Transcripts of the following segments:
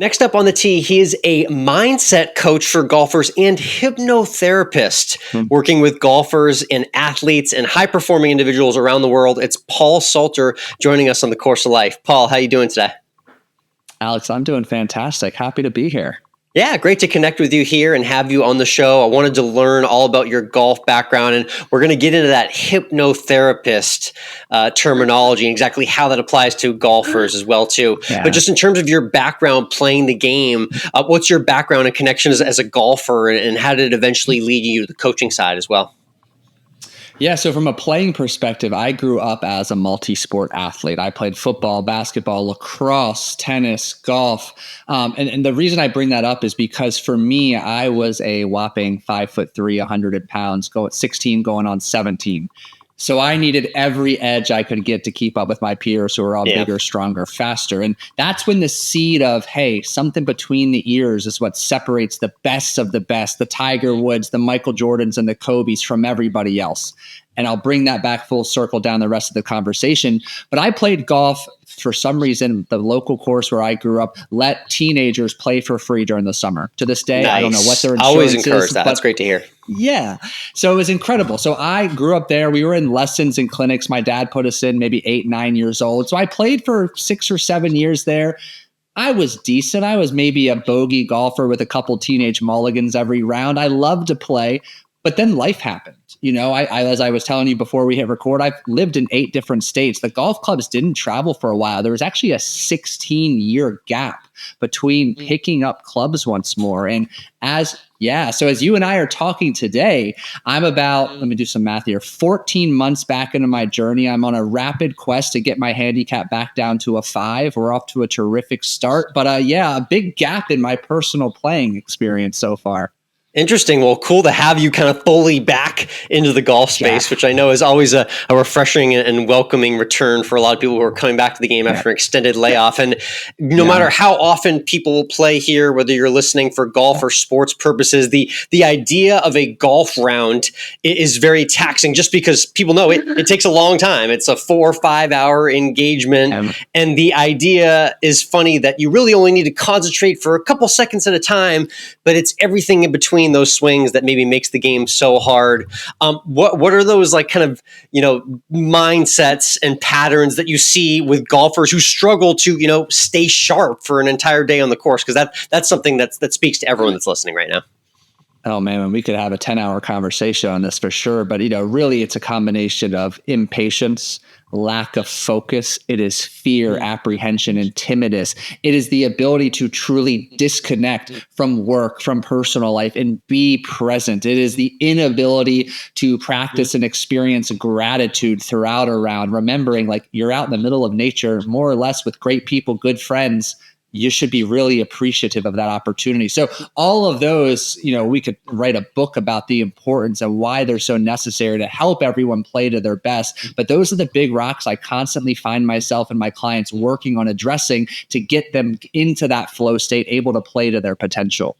Next up on the tee, he is a mindset coach for golfers and hypnotherapist, working with golfers and athletes and high-performing individuals around the world. It's Paul Salter joining us on the Course of Life. Paul, how are you doing today? Alex, I'm doing fantastic. Happy to be here. Yeah, great to connect with you here and have you on the show. I wanted to learn all about your golf background, and we're going to get into that hypnotherapist terminology and exactly how that applies to golfers as well, too. Yeah. But just in terms of your background playing the game, what's your background and connection as a golfer, and how did it eventually lead you to the coaching side as well? Yeah, so from a playing perspective, I grew up as a multi-sport athlete. I played football, basketball, lacrosse, tennis, golf. And the reason I bring that up is because for me, I was a whopping 5'3", 100 pounds, 16 going on 17. So I needed every edge I could get to keep up with my peers who are all bigger, stronger, faster. And that's when the seed of, hey, something between the ears is what separates the best of the best, the Tiger Woods, the Michael Jordans, and the Kobes from everybody else. And I'll bring that back full circle down the rest of the conversation. But I played golf for some reason. The local course where I grew up let teenagers play for free during the summer. To this day, nice. I don't know what their insurance always encourage is, that. That's great to hear. Yeah. So it was incredible. So I grew up there. We were in lessons and clinics. My dad put us in maybe 8, 9 years old. So I played for 6 or 7 years there. I was decent. I was maybe a bogey golfer with a couple teenage mulligans every round. I loved to play. But then life happened. You know, I as I was telling you before we hit record, I've lived in 8 different states. The golf clubs didn't travel for a while. There was actually a 16-year gap between picking up clubs once more. And so as you and I are talking today, I'm about, let me do some math here, 14 months back into my journey. I'm on a rapid quest to get my handicap back down to a 5. We're off to a terrific start. But a big gap in my personal playing experience so far. Interesting. Well, cool to have you kind of fully back into the golf space, which I know is always a refreshing and welcoming return for a lot of people who are coming back to the game after an extended layoff. And no matter how often people play here, whether you're listening for golf or sports purposes, the idea of a golf round is very taxing just because people know it takes a long time. It's a 4 or 5 hour engagement. And the idea is funny that you really only need to concentrate for a couple seconds at a time, but it's everything in between those swings that maybe makes the game so hard. What are those like kind of, mindsets and patterns that you see with golfers who struggle to, stay sharp for an entire day on the course? Because that's something that speaks to everyone that's listening right now. Oh man, we could have a 10-hour conversation on this for sure. But, really it's a combination of impatience, lack of focus. It is fear, apprehension, and timidness. It is the ability to truly disconnect from work, from personal life, and be present. It is the inability to practice and experience gratitude throughout a round, remembering like you're out in the middle of nature, more or less with great people, good friends. You should be really appreciative of that opportunity. So all of those, we could write a book about the importance and why they're so necessary to help everyone play to their best. But those are the big rocks I constantly find myself and my clients working on addressing to get them into that flow state, able to play to their potential.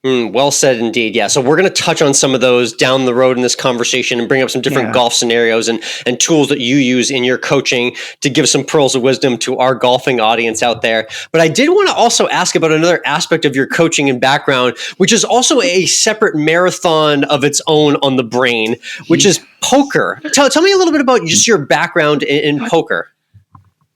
Well said indeed. Yeah. So we're going to touch on some of those down the road in this conversation and bring up some different golf scenarios and tools that you use in your coaching to give some pearls of wisdom to our golfing audience out there. But I did want to also ask about another aspect of your coaching and background, which is also a separate marathon of its own on the brain, which is poker. Tell me a little bit about just your background in poker.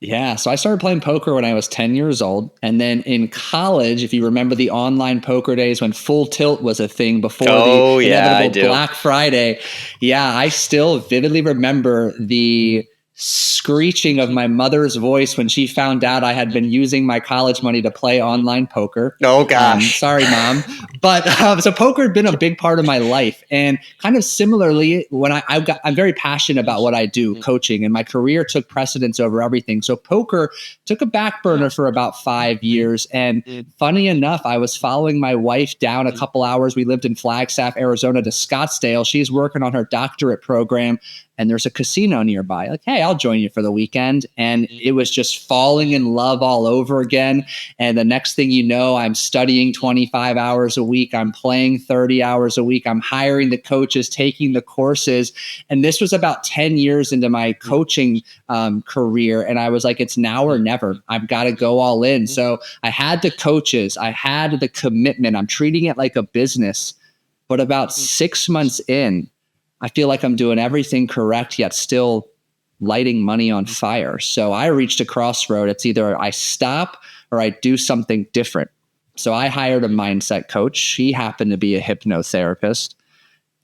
Yeah, so I started playing poker when I was 10 years old. And then in college, if you remember the online poker days when Full Tilt was a thing before the inevitable Black Friday. Yeah, I still vividly remember the screeching of my mother's voice when she found out I had been using my college money to play online poker. Oh gosh. Sorry, Mom. But so poker had been a big part of my life. And kind of similarly, when I'm very passionate about what I do, coaching, and my career took precedence over everything. So poker took a back burner for about 5 years. And funny enough, I was following my wife down a couple hours. We lived in Flagstaff, Arizona to Scottsdale. She's working on her doctorate program. and there's a casino nearby. Like, hey, I'll join you for the weekend. And it was just falling in love all over again. And the next thing you know, I'm studying 25 hours a week. I'm playing 30 hours a week. I'm hiring the coaches, taking the courses. And this was about 10 years into my coaching career. And I was like, it's now or never. I've got to go all in. So I had the coaches, I had the commitment. I'm treating it like a business. But about 6 months in, I feel like I'm doing everything correct, yet still lighting money on fire. So I reached a crossroad. It's either I stop or I do something different. So I hired a mindset coach. She happened to be a hypnotherapist.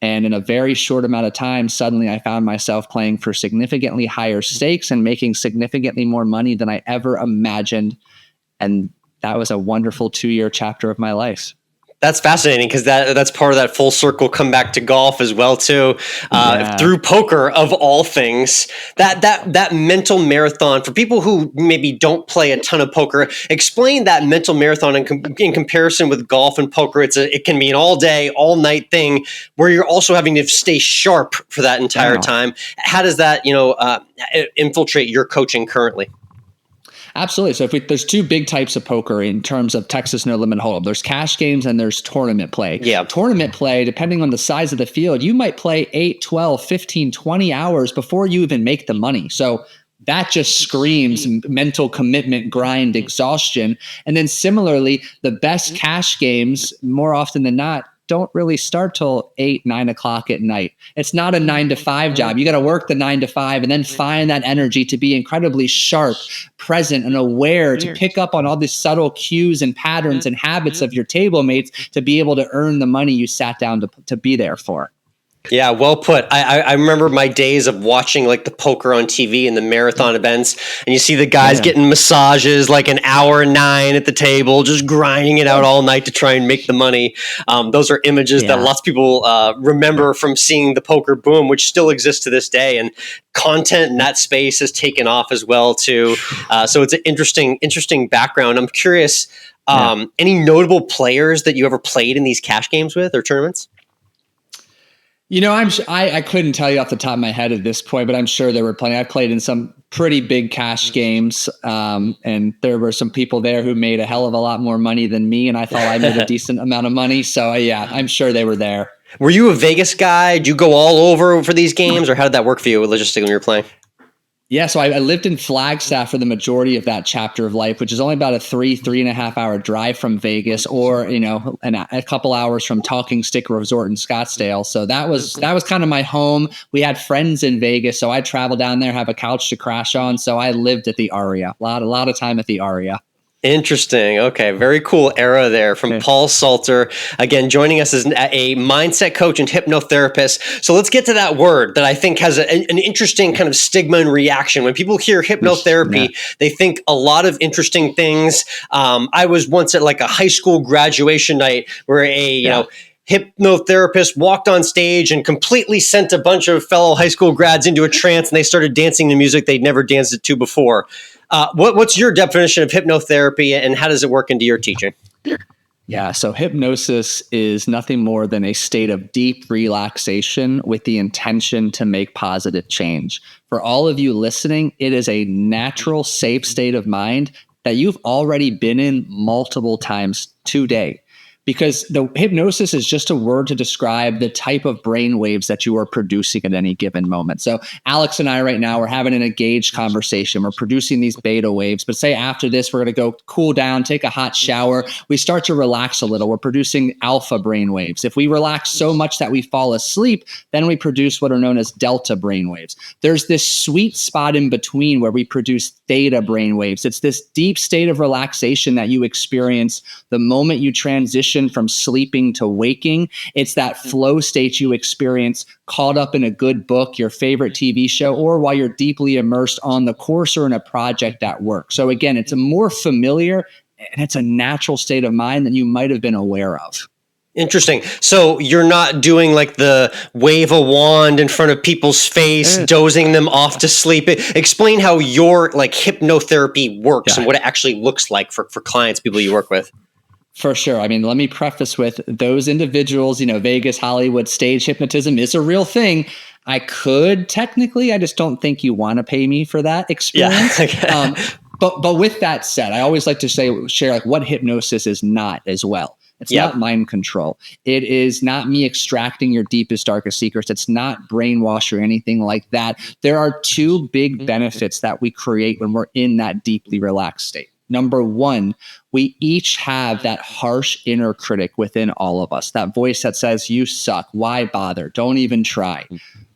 And in a very short amount of time, suddenly I found myself playing for significantly higher stakes and making significantly more money than I ever imagined. And that was a wonderful 2-year chapter of my life. That's fascinating because that's part of that full circle come back to golf as well too, through poker of all things. That mental marathon for people who maybe don't play a ton of poker. Explain that mental marathon in comparison with golf and poker. It can be an all day, all night thing where you're also having to stay sharp for that entire time. How does that infiltrate your coaching currently? Absolutely. So there's two big types of poker in terms of Texas No Limit Hold'em. There's cash games and there's tournament play. Yeah. Tournament play, depending on the size of the field, you might play 8, 12, 15, 20 hours before you even make the money. So that just screams mental commitment, grind, exhaustion. And then similarly, the best cash games, more often than not, don't really start till 8, 9 o'clock at night. It's not a 9 to 5 job. You got to work the 9 to 5 and then find that energy to be incredibly sharp, present, and aware to pick up on all these subtle cues and patterns and habits of your table mates to be able to earn the money you sat down to be there for. Yeah, well put. I remember my days of watching like the poker on TV and the marathon events, and you see the guys getting massages like an hour 9 at the table, just grinding it out all night to try and make the money. Those are images that lots of people remember from seeing the poker boom, which still exists to this day. And content in that space has taken off as well too. So it's an interesting background. I'm curious, any notable players that you ever played in these cash games with or tournaments? I couldn't tell you off the top of my head at this point, but I'm sure there were plenty. I played in some pretty big cash games, and there were some people there who made a hell of a lot more money than me, and I thought I made a decent amount of money. So I'm sure they were there. Were you a Vegas guy? Did you go all over for these games, or how did that work for you logistically when you were playing? Yeah, so I lived in Flagstaff for the majority of that chapter of life, which is only about a 3.5 hour drive from Vegas, or a couple hours from Talking Stick Resort in Scottsdale. So that was kind of my home. We had friends in Vegas, so I'd travel down there, have a couch to crash on. So I lived at the Aria, a lot of time at the Aria. Interesting. Okay. Very cool era there from Paul Salter. Again, joining us as a mindset coach and hypnotherapist. So let's get to that word that I think has an interesting kind of stigma and reaction. When people hear hypnotherapy, they think a lot of interesting things. I was once at like a high school graduation night where hypnotherapist walked on stage and completely sent a bunch of fellow high school grads into a trance, and they started dancing to music they'd never danced to before. What's your definition of hypnotherapy, and how does it work into your teaching? Yeah, so hypnosis is nothing more than a state of deep relaxation with the intention to make positive change. For all of you listening, it is a natural, safe state of mind that you've already been in multiple times today. Because the hypnosis is just a word to describe the type of brain waves that you are producing at any given moment. So Alex and I right now, we're having an engaged conversation. We're producing these beta waves, but say after this, we're going to go cool down, take a hot shower. We start to relax a little. We're producing alpha brain waves. If we relax so much that we fall asleep, then we produce what are known as delta brain waves. There's this sweet spot in between where we produce theta brain waves. It's this deep state of relaxation that you experience the moment you transition from sleeping to waking. It's that flow state you experience caught up in a good book, your favorite TV show, or while you're deeply immersed on the course or in a project at work. So again, it's a more familiar and it's a natural state of mind than you might have been aware of. Interesting. So you're not doing like the wave a wand in front of people's face, dozing them off to sleep. Explain how your like hypnotherapy works and what it actually looks like for clients, people you work with. For sure. I mean, let me preface with those individuals, Vegas, Hollywood, stage hypnotism is a real thing. I could technically, I just don't think you want to pay me for that experience. Yeah. But with that said, I always like to share like what hypnosis is not as well. It's not mind control. It is not me extracting your deepest, darkest secrets. It's not brainwash or anything like that. There are two big benefits that we create when we're in that deeply relaxed state. Number one, we each have that harsh inner critic within all of us, that voice that says, you suck, why bother, don't even try.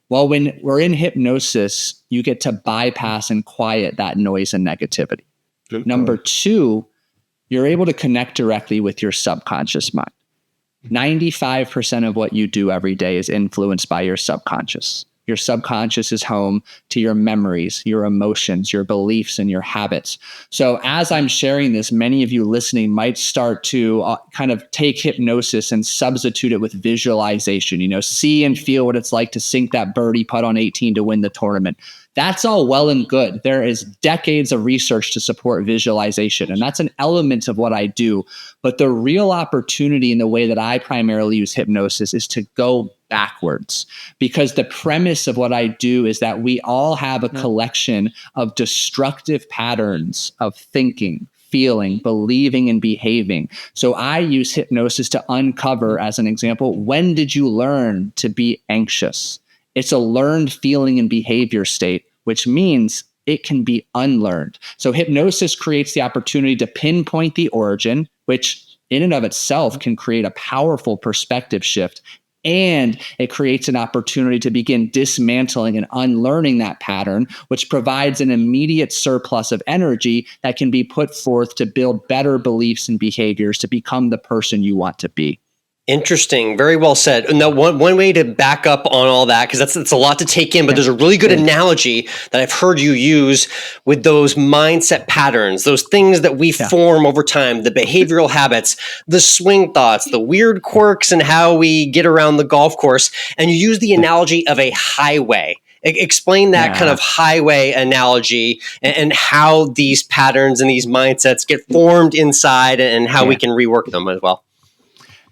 Well, when we're in hypnosis, you get to bypass and quiet that noise and negativity. Good Number point. two, you're able to connect directly with your subconscious mind. 95% of what you do every day is influenced by your subconscious. Your subconscious is home to your memories, your emotions, your beliefs, and your habits. So as I'm sharing this, many of you listening might start to kind of take hypnosis and substitute it with visualization, see and feel what it's like to sink that birdie putt on 18 to win the tournament. That's all well and good. There is decades of research to support visualization, and that's an element of what I do. But the real opportunity in the way that I primarily use hypnosis is to go backwards, because the premise of what I do is that we all have a collection of destructive patterns of thinking, feeling, believing, and behaving. So I use hypnosis to uncover, as an example, when did you learn to be anxious? It's a learned feeling and behavior state, which means it can be unlearned. So hypnosis creates the opportunity to pinpoint the origin, which in and of itself can create a powerful perspective shift. And it creates an opportunity to begin dismantling and unlearning that pattern, which provides an immediate surplus of energy that can be put forth to build better beliefs and behaviors to become the person you want to be. Interesting. Very well said. Now, one way to back up on all that, because that's a lot to take in, but there's a really good analogy that I've heard you use with those mindset patterns, those things that we form over time, the behavioral habits, the swing thoughts, the weird quirks, and how we get around the golf course. And you use the analogy of a highway. Explain that kind of highway analogy and how these patterns and these mindsets get formed inside and how we can rework them as well.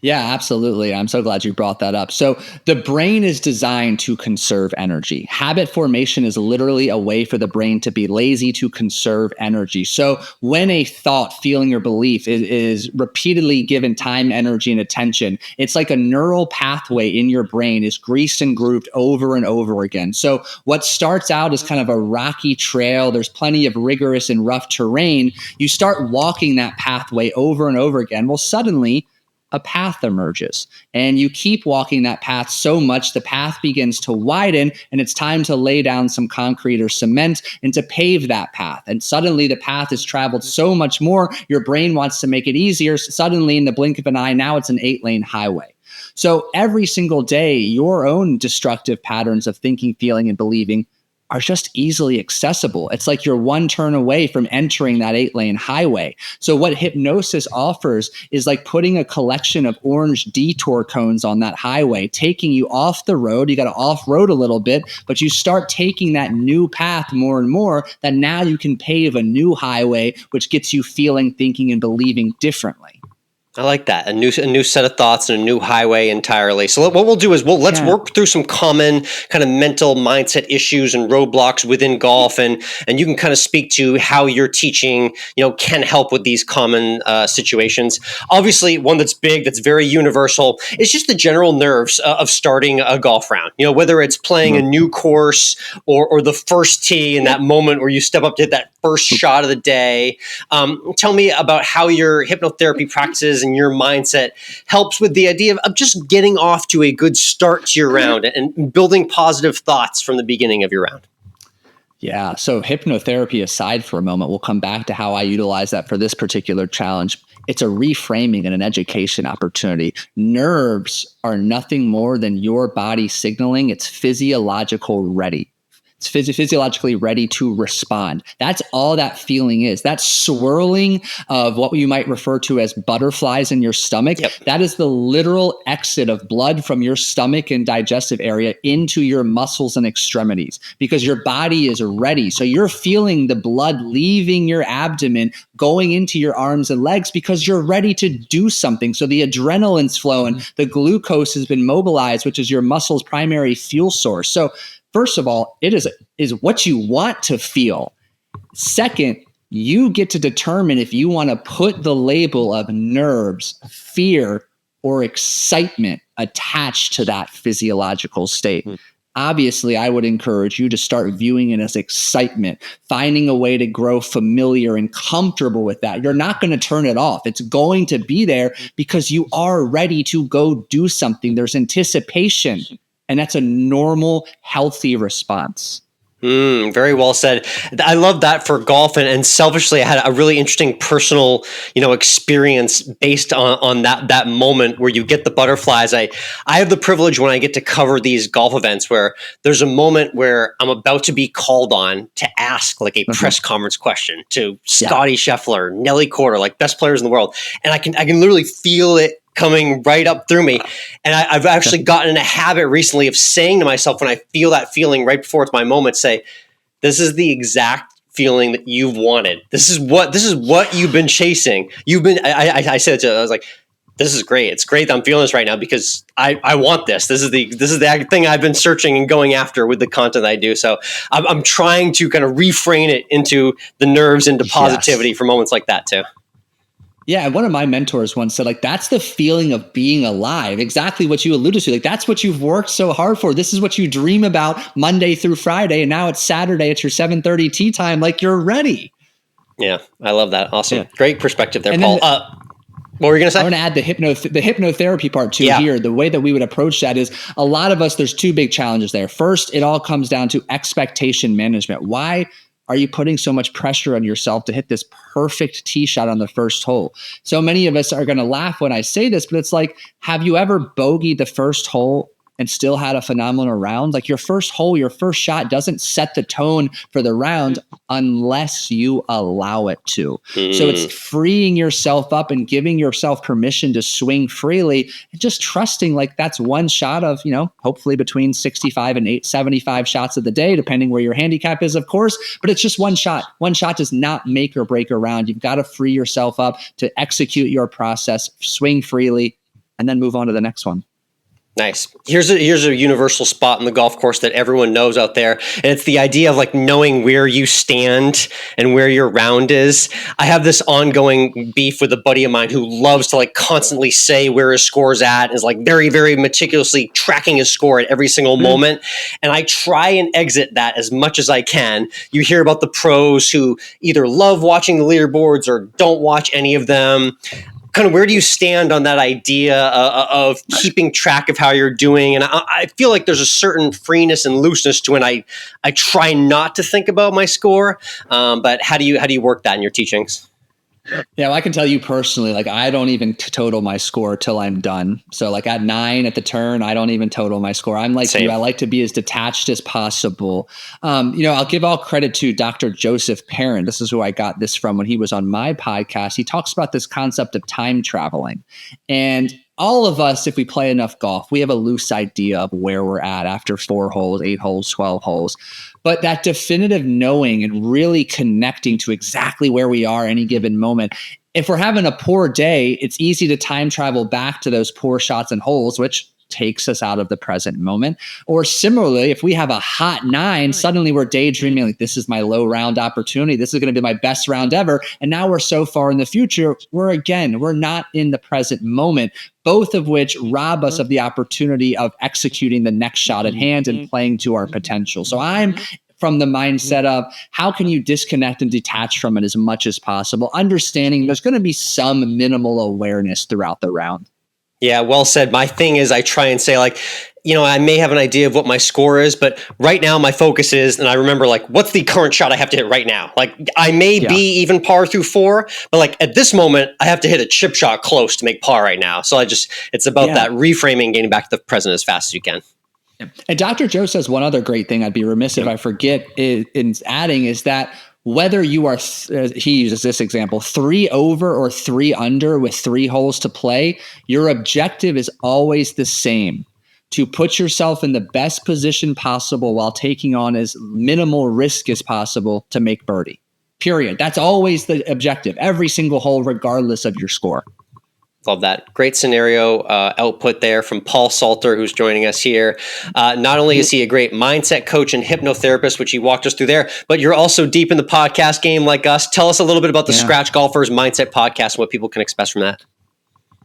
Yeah, absolutely. I'm so glad you brought that up. So the brain is designed to conserve energy. Habit formation is literally a way for the brain to be lazy to conserve energy. So when a thought, feeling, or belief is repeatedly given time, energy, and attention, it's like a neural pathway in your brain is greased and grooved over and over again. So what starts out as kind of a rocky trail, there's plenty of rigorous and rough terrain. You start walking that pathway over and over again. Well, suddenly a path emerges, and you keep walking that path so much the path begins to widen, and it's time to lay down some concrete or cement and to pave that path. And suddenly the path has traveled so much more, your brain wants to make it easier. Suddenly, in the blink of an eye, now it's an 8-lane highway. So every single day, your own destructive patterns of thinking, feeling, and believing are just easily accessible. It's like you're one turn away from entering that 8-lane highway. So what hypnosis offers is like putting a collection of orange detour cones on that highway, taking you off the road. You got to off-road a little bit, but you start taking that new path more and more, that now you can pave a new highway, which gets you feeling, thinking, and believing differently. I like that. A new set of thoughts and a new highway entirely. So what we'll do is let's work through some common kind of mental mindset issues and roadblocks within golf, and you can kind of speak to how your teaching, can help with these common situations. Obviously, one that's big, that's very universal, is just the general nerves of starting a golf round. Whether it's playing a new course or the first tee in that moment where you step up to hit that first shot of the day. Tell me about how your hypnotherapy practices and your mindset helps with the idea of just getting off to a good start to your round and building positive thoughts from the beginning of your round. Yeah. So hypnotherapy aside for a moment, we'll come back to how I utilize that for this particular challenge. It's a reframing and an education opportunity. Nerves are nothing more than your body signaling it's physiological ready. It's physiologically ready to respond. That's all that feeling is. That swirling of what you might refer to as butterflies in your stomach. Yep. That is the literal exit of blood from your stomach and digestive area into your muscles and extremities, because your body is ready. So you're feeling the blood leaving your abdomen, going into your arms and legs, because you're ready to do something. So the adrenaline's flowing, the glucose has been mobilized, which is your muscle's primary fuel source. So first of all, it is what you want to feel. Second, you get to determine if you want to put the label of nerves, fear, or excitement attached to that physiological state. Obviously, I would encourage you to start viewing it as excitement, finding a way to grow familiar and comfortable with that. You're not going to turn it off. It's going to be there because you are ready to go do something. There's anticipation, and that's a normal, healthy response. Very well said. I love that for golf, and selfishly, I had a really interesting personal, experience based on that moment where you get the butterflies. I have the privilege when I get to cover these golf events where there's a moment where I'm about to be called on to ask like a press conference question to Scotty Scheffler, Nelly Korda, like best players in the world, and I can literally feel it coming right up through me. And I've actually gotten in a habit recently of saying to myself, when I feel that feeling right before it's my moment, say, this is the exact feeling that you've wanted. This is what you've been chasing. I said it to, I was like, this is great. It's great that I'm feeling this right now because I want this. This is the thing I've been searching and going after with the content I do. So I'm trying to kind of reframe it into the nerves, into positivity for moments like that too. Yeah, one of my mentors once said, like, that's the feeling of being alive. Exactly what you alluded to. Like, that's what you've worked so hard for. This is what you dream about Monday through Friday. And now it's Saturday. It's your 7:30 tea time. Like, you're ready. Yeah, I love that. Awesome. Yeah. Great perspective there, And Paul. What were you going to say? I want to add the hypnotherapy part too here. The way that we would approach that is a lot of us, there's two big challenges there. First, it all comes down to expectation management. Why are you putting so much pressure on yourself to hit this perfect tee shot on the first hole? So many of us are going to laugh when I say this, but it's like, have you ever bogeyed the first hole and still had a phenomenal round? Like, your first hole, your first shot doesn't set the tone for the round unless you allow it to. So it's freeing yourself up and giving yourself permission to swing freely and just trusting like that's one shot of, hopefully between 65 and 75 shots of the day, depending where your handicap is, of course, but it's just one shot. One shot does not make or break a round. You've got to free yourself up to execute your process, swing freely, and then move on to the next one. Nice. Here's a universal spot in the golf course that everyone knows out there. And it's the idea of like knowing where you stand and where your round is. I have this ongoing beef with a buddy of mine who loves to like constantly say where his score's at, is like very, very meticulously tracking his score at every single moment. And I try and exit that as much as I can. You hear about the pros who either love watching the leaderboards or don't watch any of them. Kind of where do you stand on that idea of keeping track of how you're doing? And I feel like there's a certain freeness and looseness to when I try not to think about my score. But how do you work that in your teachings? Yeah, well, I can tell you personally, like I don't even total my score till I'm done. So like at 9 at the turn, I don't even total my score. I'm like you. I like to be as detached as possible. I'll give all credit to Dr. Joseph Perrin. This is who I got this from when he was on my podcast. He talks about this concept of time traveling. And all of us, if we play enough golf, we have a loose idea of where we're at after 4 holes, 8 holes, 12 holes. But that definitive knowing and really connecting to exactly where we are any given moment. If we're having a poor day, it's easy to time travel back to those poor shots and holes, which takes us out of the present moment. Or similarly, if we have a hot 9, suddenly we're daydreaming like, this is my low round opportunity. This is going to be my best round ever. And now we're so far in the future, we're not in the present moment, both of which rob us of the opportunity of executing the next shot at hand and playing to our potential. So I'm from the mindset of how can you disconnect and detach from it as much as possible, understanding there's going to be some minimal awareness throughout the round. Yeah, well said. My thing is I try and say like, I may have an idea of what my score is, but right now my focus is, and I remember like, what's the current shot I have to hit right now? Like I may be even par through 4, but like at this moment I have to hit a chip shot close to make par right now. So it's about that reframing, getting back to the present as fast as you can. And Dr. Joe says one other great thing I'd be remiss if I forget in adding is that whether you are, he uses this example, 3 over or 3 under with 3 holes to play, your objective is always the same: to put yourself in the best position possible while taking on as minimal risk as possible to make birdie. Period. That's always the objective, every single hole, regardless of your score. Love that. Great scenario output there from Paul Salter, who's joining us here. Not only is he a great mindset coach and hypnotherapist, which he walked us through there, but you're also deep in the podcast game like us. Tell us a little bit about the Scratch Golfers Mindset Podcast and what people can expect from that.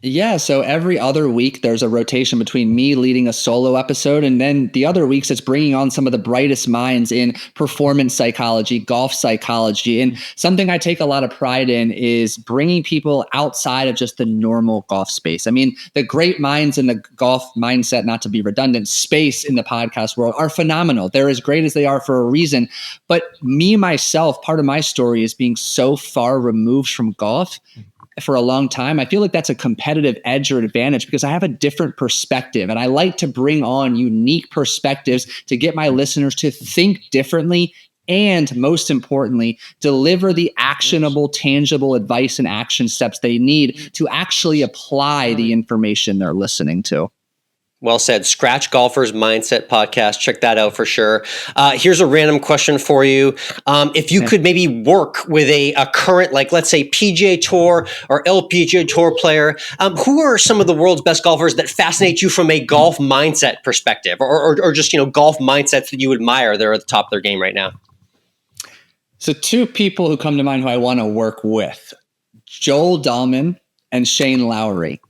Yeah, so every other week there's a rotation between me leading a solo episode, and then the other weeks it's bringing on some of the brightest minds in performance psychology, golf psychology. And something I take a lot of pride in is bringing people outside of just the normal golf space. I mean, the great minds in the golf mindset, not to be redundant, space in the podcast world are phenomenal. They're as great as they are for a reason. But me, myself, part of my story is being so far removed from golf for a long time. I feel like that's a competitive edge or advantage because I have a different perspective, and I like to bring on unique perspectives to get my listeners to think differently and, most importantly, deliver the actionable, tangible advice and action steps they need to actually apply the information they're listening to. Well said. Scratch Golfers Mindset Podcast. Check that out for sure. Here's a random question for you. If you could maybe work with a current, like let's say PGA Tour or LPGA Tour player, who are some of the world's best golfers that fascinate you from a golf mindset perspective, or just, golf mindsets that you admire that are at the top of their game right now? So 2 people who come to mind who I want to work with: Joel Dahlman and Shane Lowry.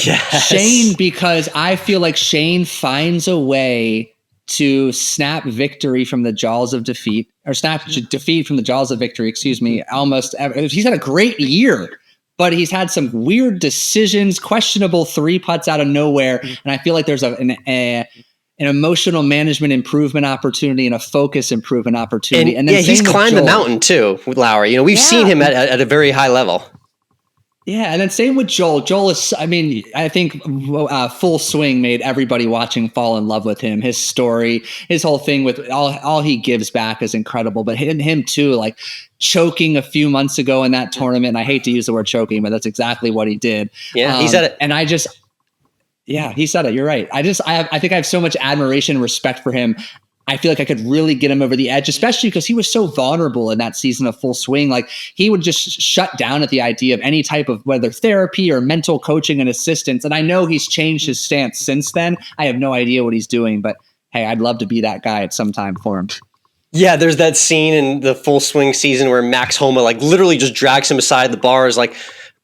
Yes. Shane, because I feel like Shane finds a way to snap victory from the jaws of defeat, or snap defeat from the jaws of victory, excuse me, almost ever. He's had a great year, but he's had some weird decisions, questionable 3 putts out of nowhere. And I feel like there's an emotional management improvement opportunity and a focus improvement opportunity. And then he's climbed the mountain too with Lowry. We've seen him at a very high level. Yeah, and then same with Joel. Joel is, I think Full Swing made everybody watching fall in love with him. His story, his whole thing with all he gives back is incredible. But him too, like choking a few months ago in that tournament. And I hate to use the word choking, but that's exactly what he did. Yeah, he said it. And he said it. You're right. I think I have so much admiration and respect for him. I feel like I could really get him over the edge, especially because he was so vulnerable in that season of Full Swing. Like he would just shut down at the idea of any type of whether therapy or mental coaching and assistance. And I know he's changed his stance since then. I have no idea what he's doing, but hey, I'd love to be that guy at some time for him. Yeah, there's that scene in the Full Swing season where Max Homa like literally just drags him aside the bars, like,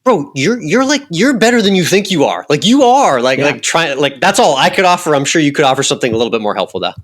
bro, you're better than you think you are. Like you are like trying, like that's all I could offer. I'm sure you could offer something a little bit more helpful though.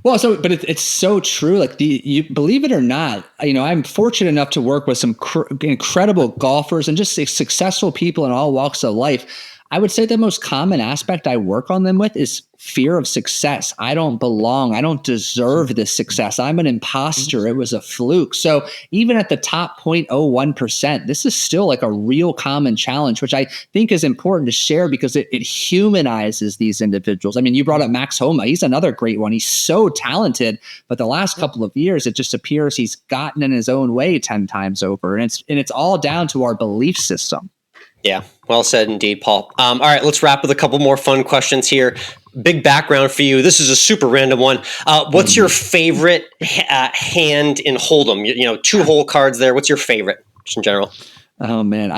Well, but it's so true. Like you believe it or not, I'm fortunate enough to work with some incredible golfers and just successful people in all walks of life. I would say the most common aspect I work on them with is fear of success. I don't belong. I don't deserve this success. I'm an imposter. It was a fluke. So even at the top 0.01%, this is still like a real common challenge, which I think is important to share because it humanizes these individuals. I mean, you brought up Max Homa. He's another great one. He's so talented, but the last couple of years, it just appears he's gotten in his own way 10 times over. And it's all down to our belief system. Yeah, well said indeed, Paul. All right, let's wrap with a couple more fun questions here. Big background for you. This is a super random one. What's your favorite hand in Hold'em? 2 hole cards there. What's your favorite, just in general? Oh man,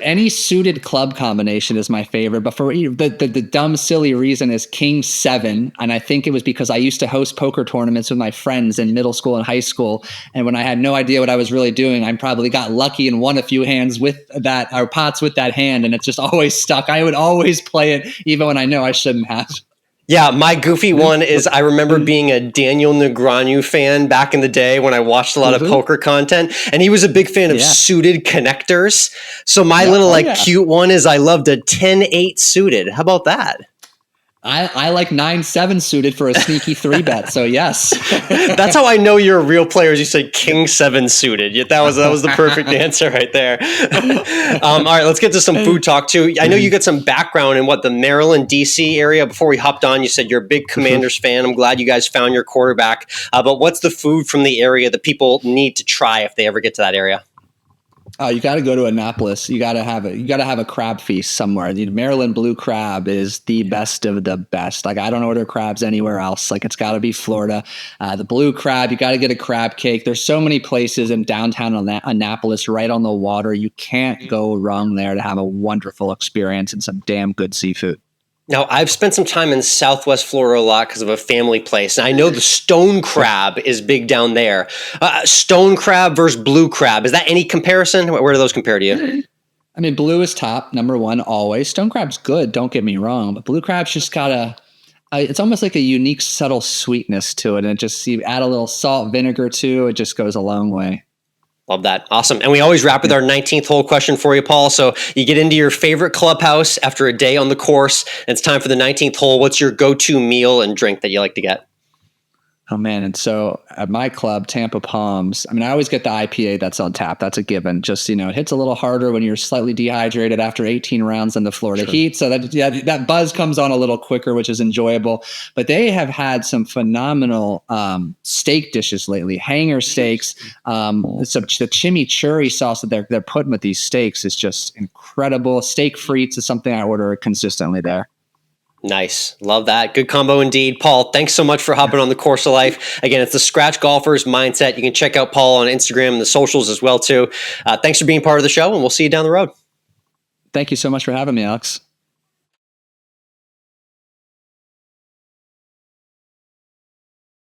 any suited club combination is my favorite, but for the dumb, silly reason is King 7, and I think it was because I used to host poker tournaments with my friends in middle school and high school, and when I had no idea what I was really doing, I probably got lucky and won a few hands with that, or pots with that hand, and it's just always stuck. I would always play it, even when I know I shouldn't have. Yeah, my goofy one is I remember being a Daniel Negreanu fan back in the day when I watched a lot of poker content, and he was a big fan of suited connectors. So my little cute one is I loved a 10-8 suited. How about that? I like 9-7 suited for a sneaky 3-bet. So yes. That's how I know you're a real player. Is you said King 7 suited. That was the perfect answer right there. All right, let's get to some food talk too. I know you got some background in the Maryland, DC area. Before we hopped on, you said you're a big Commanders fan. I'm glad you guys found your quarterback. But what's the food from the area that people need to try if they ever get to that area? Oh, you got to go to Annapolis. You got to have a crab feast somewhere. The Maryland blue crab is the best of the best. Like, I don't order crabs anywhere else. Like, it's got to be Florida. The blue crab, you got to get a crab cake. There's so many places in downtown Annapolis right on the water. You can't go wrong there to have a wonderful experience and some damn good seafood. Now, I've spent some time in Southwest Florida a lot because of a family place. And I know the stone crab is big down there. Stone crab versus blue crab. Is that any comparison? Where do those compare to you? I mean, blue is top, number one, always. Stone crab's good, don't get me wrong. But blue crab's just got it's almost like a unique, subtle sweetness to it. And you add a little salt, vinegar too. It just goes a long way. Love that. Awesome. And we always wrap with our 19th hole question for you, Paul. So you get into your favorite clubhouse after a day on the course, and it's time for the 19th hole. What's your go-to meal and drink that you like to get? Oh, man. And so at my club, Tampa Palms, I mean, I always get the IPA that's on tap. That's a given. Just, it hits a little harder when you're slightly dehydrated after 18 rounds in the Florida heat. So that buzz comes on a little quicker, which is enjoyable. But they have had some phenomenal steak dishes lately. Hanger steaks. The chimichurri sauce that they're putting with these steaks is just incredible. Steak frites is something I order consistently there. Nice. Love that. Good combo indeed. Paul, thanks so much for hopping on the Course of Life. Again, it's the Scratch Golfer's Mindset. You can check out Paul on Instagram and the socials as well, too. Thanks for being part of the show, and we'll see you down the road. Thank you so much for having me, Alex.